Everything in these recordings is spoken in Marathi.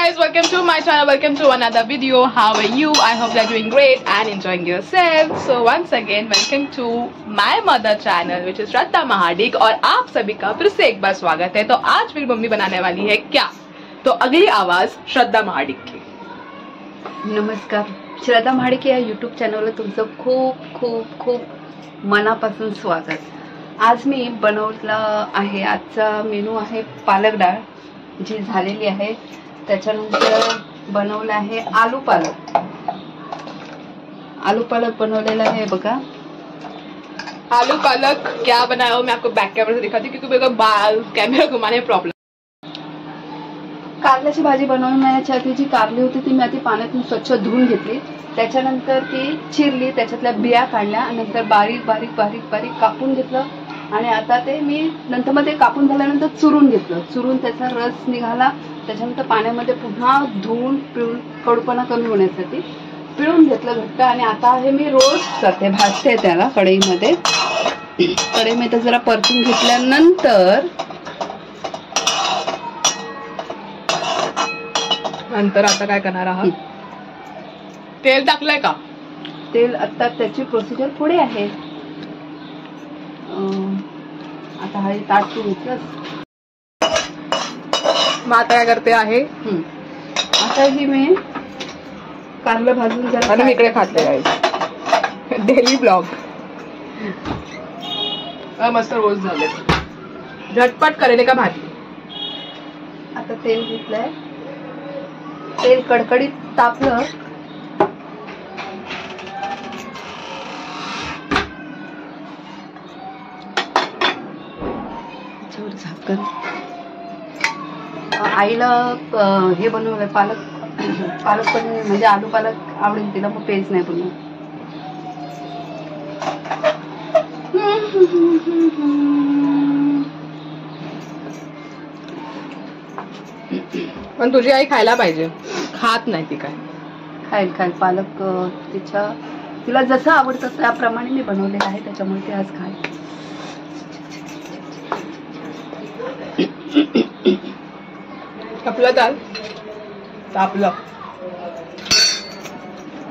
guys, welcome to my channel, welcome to another video. How are you? I hope you're doing great and enjoying yourself. So once again, welcome to my mother channel which is श्रद्धा महाडिक और आप सभी का फिर से एक बार स्वागत है। तो आज मेरी मम्मी बनाने वाली है क्या, तो अगली आवाज श्रद्धा महाडिक की। नमस्कार, श्रद्धा महाडिक या यूट्यूब चॅनलवर तुमचं खूप खूप खूप मनापासून स्वागत। आज मी बनवलं आहे, आजचा मेनू आहे पालक डाळ जी झालेली आहे, त्याच्यानंतर बनवलं आहे आलू पालक। आलू पालक बनवलेला आहे बघा। आलू पालक क्या बनाया हो मैं आपको बैक कैमरा से दिखाती हूँ क्योंकि मेरे को बाल कैमरा घुमाने में प्रॉब्लम। कारल्याची भाजी बनवण्याची आधी जी कारली होती ती मी आधी पाण्यातून स्वच्छ धुवून घेतली, त्याच्यानंतर ती चिरली, त्याच्यातल्या बिया काढल्या, नंतर बारीक बारीक बारीक बारीक कापून घेतलं आणि आता ते मी नंतर मध्ये कापून झाल्यानंतर चुरून घेतलं। चुरून त्याचा रस निघाला, त्याच्यानंतर पाण्यामध्ये पुन्हा धुवून पिळून कडूपणा कमी होण्यासाठी पिळून घेतलं घट्ट। आणि आता हे मी रोस्ट करते, भाजते त्याला कढईमध्ये। कढईमध्ये जरा परतून घेतल्यानंतर आता काय करणार आहात? तेल टाकलंय का? तेल आता त्याची प्रोसिजर पुढे आहे। आता हा ताट तू घेतलंस, मग आता काय करते आहे? आता ही मी कारलं भाजून जरा आणि इकडे खाते डेली ब्लॉग मस्त रोज झाले, झटपट करेले का भाजी। आता तेल घेतलंय, तेल कडकडीत तापलं झाकण। आईला हे बनवलंय पालक पनीर, म्हणजे आलू पालक आवडेल तिला, मग पेज नाही बनवलं। पण तुझी आई खायला पाहिजे, खात नाही ती। काय खाईल खाईल पालक, तिला जसं आवडतं त्याप्रमाणे मी बनवलेलं आहे, त्याच्यामुळे ती आज खाईल। आपलं दाल तापलं,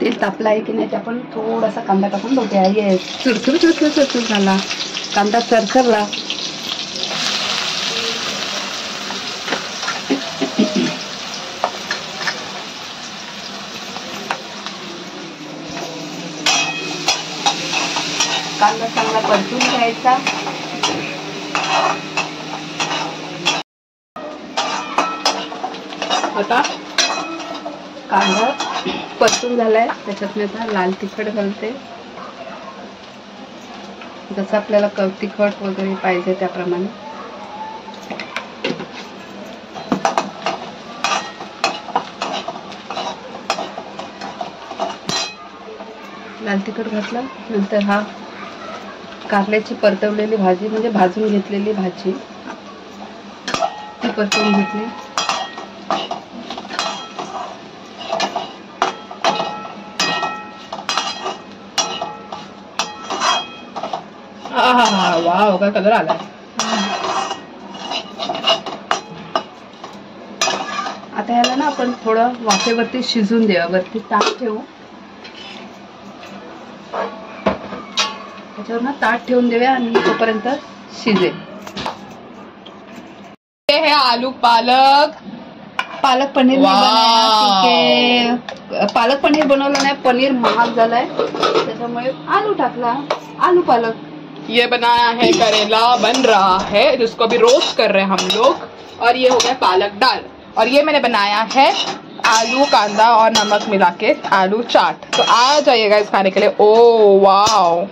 तेल तापलं आहे की नाही ते आपण थोडासा कांदा टाकून बघूया। ये चुरचुर चुरचुर चुरचुर झाला, कांदा चरचरला। कांदा चांगला परतून घ्यायचा। आता कांदा परतून झालाय, त्याच्यात मी आता लाल तिखट घालते, जसं आपल्याला तिखट वगैरे पाहिजे त्याप्रमाणे। लाल तिखट घातलं, नंतर हा कारल्याची परतवलेली भाजी म्हणजे भाजून घेतलेली भाजी ती परतवून घेतली। वाव, काय कलर आलाय। आता ह्याला ना आपण थोडं वाफेवरती शिजून देऊया, वरती ताट ठेवू, त्याच्यावर ना ताट ठेवून देऊया आणि तोपर्यंत शिजेल। हे है आलू पालक पनीर नाही बनाया, पालक पनीर बनवलं नाही, पनीर महाग झालाय त्याच्यामुळे आलू टाकला, आलू पालक। ये बनाया है करेला बन रहा है जिसको अभी रोस्ट कर रहे हैं हम लोग, और ये हो गया पालक दाल, और ये मैंने बनाया है आलू कांदा और नमक मिला के आलू चाट। तो आ जाइएगा इस खाने के लिए। ओ वाओ,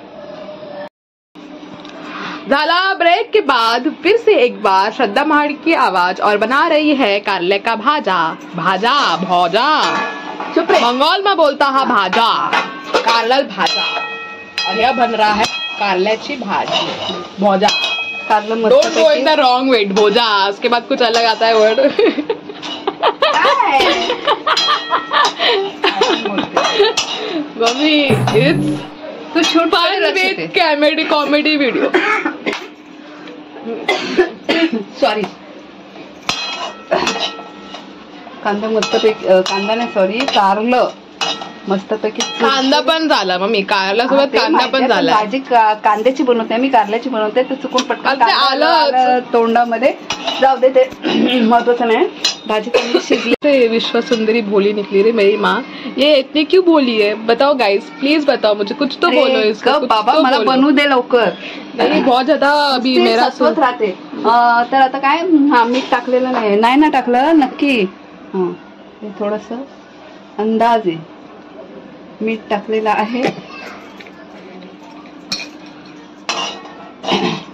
झाला ब्रेक के बाद फिर से एक बार श्रद्धा महाडिक की आवाज और बना रही है कारले का भाजा भौजा। बंगाल में बोलता है भाजा, कारला भाजा, और यह बन रहा है कारल्याची भाजी भौजा। Don't go in the wrong way, भोजा उसके बाद कुछ अलग आता है word. Mummy it's to shoot comedy video. Sorry, कांदा मस्तपैकी कांदा नाही सॉरी कारलं मस्तपैकी कांदा पण झाला मम्मी, कारला सोबत कांदा पण झाला. भाजी कांद्याची बनवते मी, कारल्याची बनवते, तर चुकून पटकन आलं तोंडामध्ये. जाऊ दे, ते महत्वाचं नाही. भाजी चांगली शिजली. विश्व सुंदरी बोली निकली रे मेरी माँ, ये इतनी क्यों बोली है? बताओ गाइस, प्लीज बताओ मुझे, कुछ तो बोलो इसका. बाबा मला बनवू दे लवकर. नहीं बहुत ज्यादा अभी मेरा सत्वत राहते. तर आता काय, हा मीठ टाकलेलं नाही ना टाकलं नक्की. हा थोडस अंदाज आहे, मीठ टाकलेलं आहे.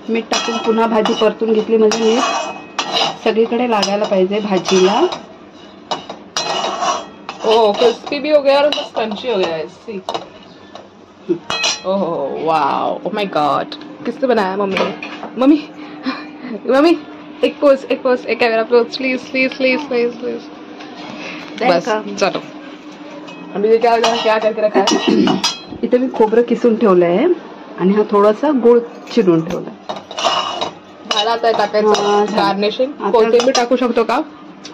मीठ टाकून पुन्हा भाजी परतून घेतली म्हणजे मीठ सगळीकडे लागायला पाहिजे भाजीला. ओह क्रिस्पी भी हो गया और बस क्रंची हो गया है. See oh wow, oh my god, किसने बनाया? मम्मी मम्मी मम्मी एक पोज, एक camera pose please please please please please. बस चलो, अभी ये क्या करके रखा है? इथे मी खोबरं किसून ठेवलंय आणि हा थोडासा गुळ चिरून ठेवलाय. झाला आता टाकायचं गार्निशिंग. कोथिंबीर टाकू शकतो का?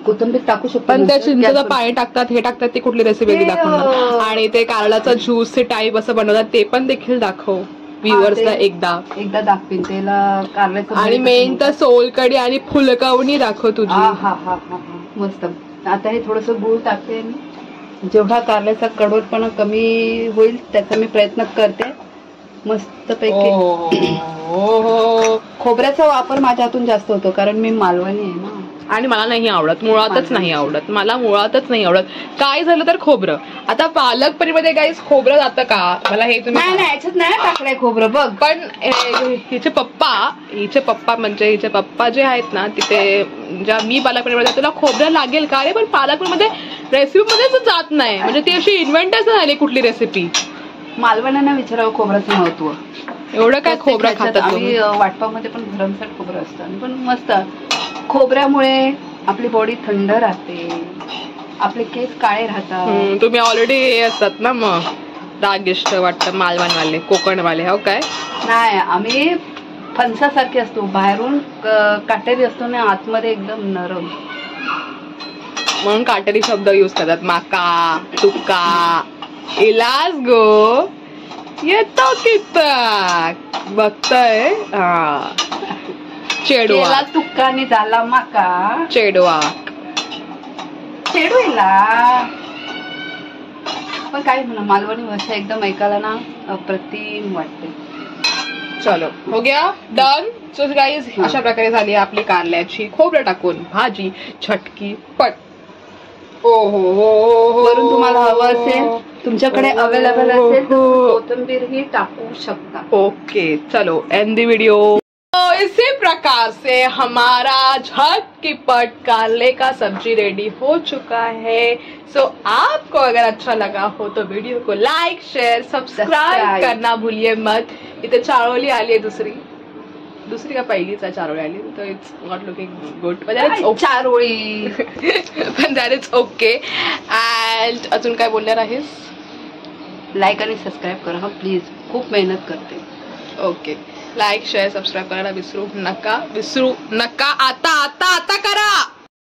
कोथिंबीर टाकू शकतो, पण त्या चिंचेचं पाणी टाकतात, हे टाकतात, ती कुठली रेसिपी दाखवणार? आणि ते कारळाचा ज्यूस टाईप असं बनवतात, ते पण देखील दाखव व्ह्युअर्सला. एकदा दाखवीन त्याला कारल्याचं. आणि मेन तर सोलकढी आणि फुलकवणी दाखव तुझी. हा हा हा हा मस्त. आता हे थोडस गुळ टाकते मी, जेवढा कारल्याचा कडवटपणा कमी होईल त्याचा मी प्रयत्न करते. मस्त पैकी खोबऱ्याचा वापर माझ्या हातून जास्त होतो, कारण मी मालवणी आहे ना. आणि मला नाही आवडत, मुळातच नाही आवडत, मला मुळातच नाही आवडत. काय झालं तर खोबरं. आता पालक पनीरमध्ये गाईस खोबरं जातं का? मला हे तुम्ही नाही याच्यात नाही टाकलंय खोबरं बघ. पण हिचे पप्पा म्हणजे हिचे पप्पा जे आहेत ना, तिथे ज्या मी पालक पनीरमध्ये तुला खोबरं लागेल का रे? पण पालक पनीरमध्ये रेसिपीमध्येच जात नाही, म्हणजे ती अशी इन्व्हेंटच नाही झाली कुठली रेसिपी. मालवण्यांना विचारावं खोबऱ्याचं महत्व. एवढं काय खोबरं खातात? आम्ही वाटपामध्ये पण भरमसाठ खोबरं असतं, पण मस्त. खोबऱ्यामुळे आपली बॉडी थंड राहते, आपले केस काळे राहतात. तुम्ही ऑलरेडी हे असतात ना मग रागिष्ट वाटतं मालवणवाले, कोकणवाले, हो काय? नाही, आम्ही फणसासारखे असतो, बाहेरून काटेरी असतो ना, आतमध्ये एकदम नरम, म्हणून काटेरी शब्द यूज करतात. माका, तुका, इलाज गो येतो कितक बघतय. हा चेडवा तुक्का आणि झाला माका चेडवा चेडूला. पण काय म्हणा, मालवणी भाषा एकदम ऐकायला ना अप्रतिम वाटते. चलो हो गया डन. सो गाईज अशा प्रकारे झाली आपली कारल्याची खोबरं टाकून भाजी छटकी पट. ओ हो हो, वरून तुम्हाला हवं असेल, तुमच्याकडे अवेलेबल असेल तर कोथिंबीर ही टाकू शकता. ओके चलो एंड द वीडियो. तो इसी प्रकार से हमारा झटपट कारले का सब्जी रेडी हो चुका है. सो आपको अगर अच्छा लगा हो तो वीडियो को लाइक शेयर सब्सक्राइब करना भूलिए मत. इथे चारोली आली आहे, दुसरी का पहिलीच आहे चारोळी आली, तर इट्स नॉट लुकिंग गुड. चारोळी पण दॅट इट्स ओके. अँड अजून काय बोलणार आहेस? लाईक आणि सबस्क्राईब करा हा प्लीज, खूप मेहनत करते. ओके, लाईक शेअर सबस्क्राईब करायला विसरू नका. आता करा.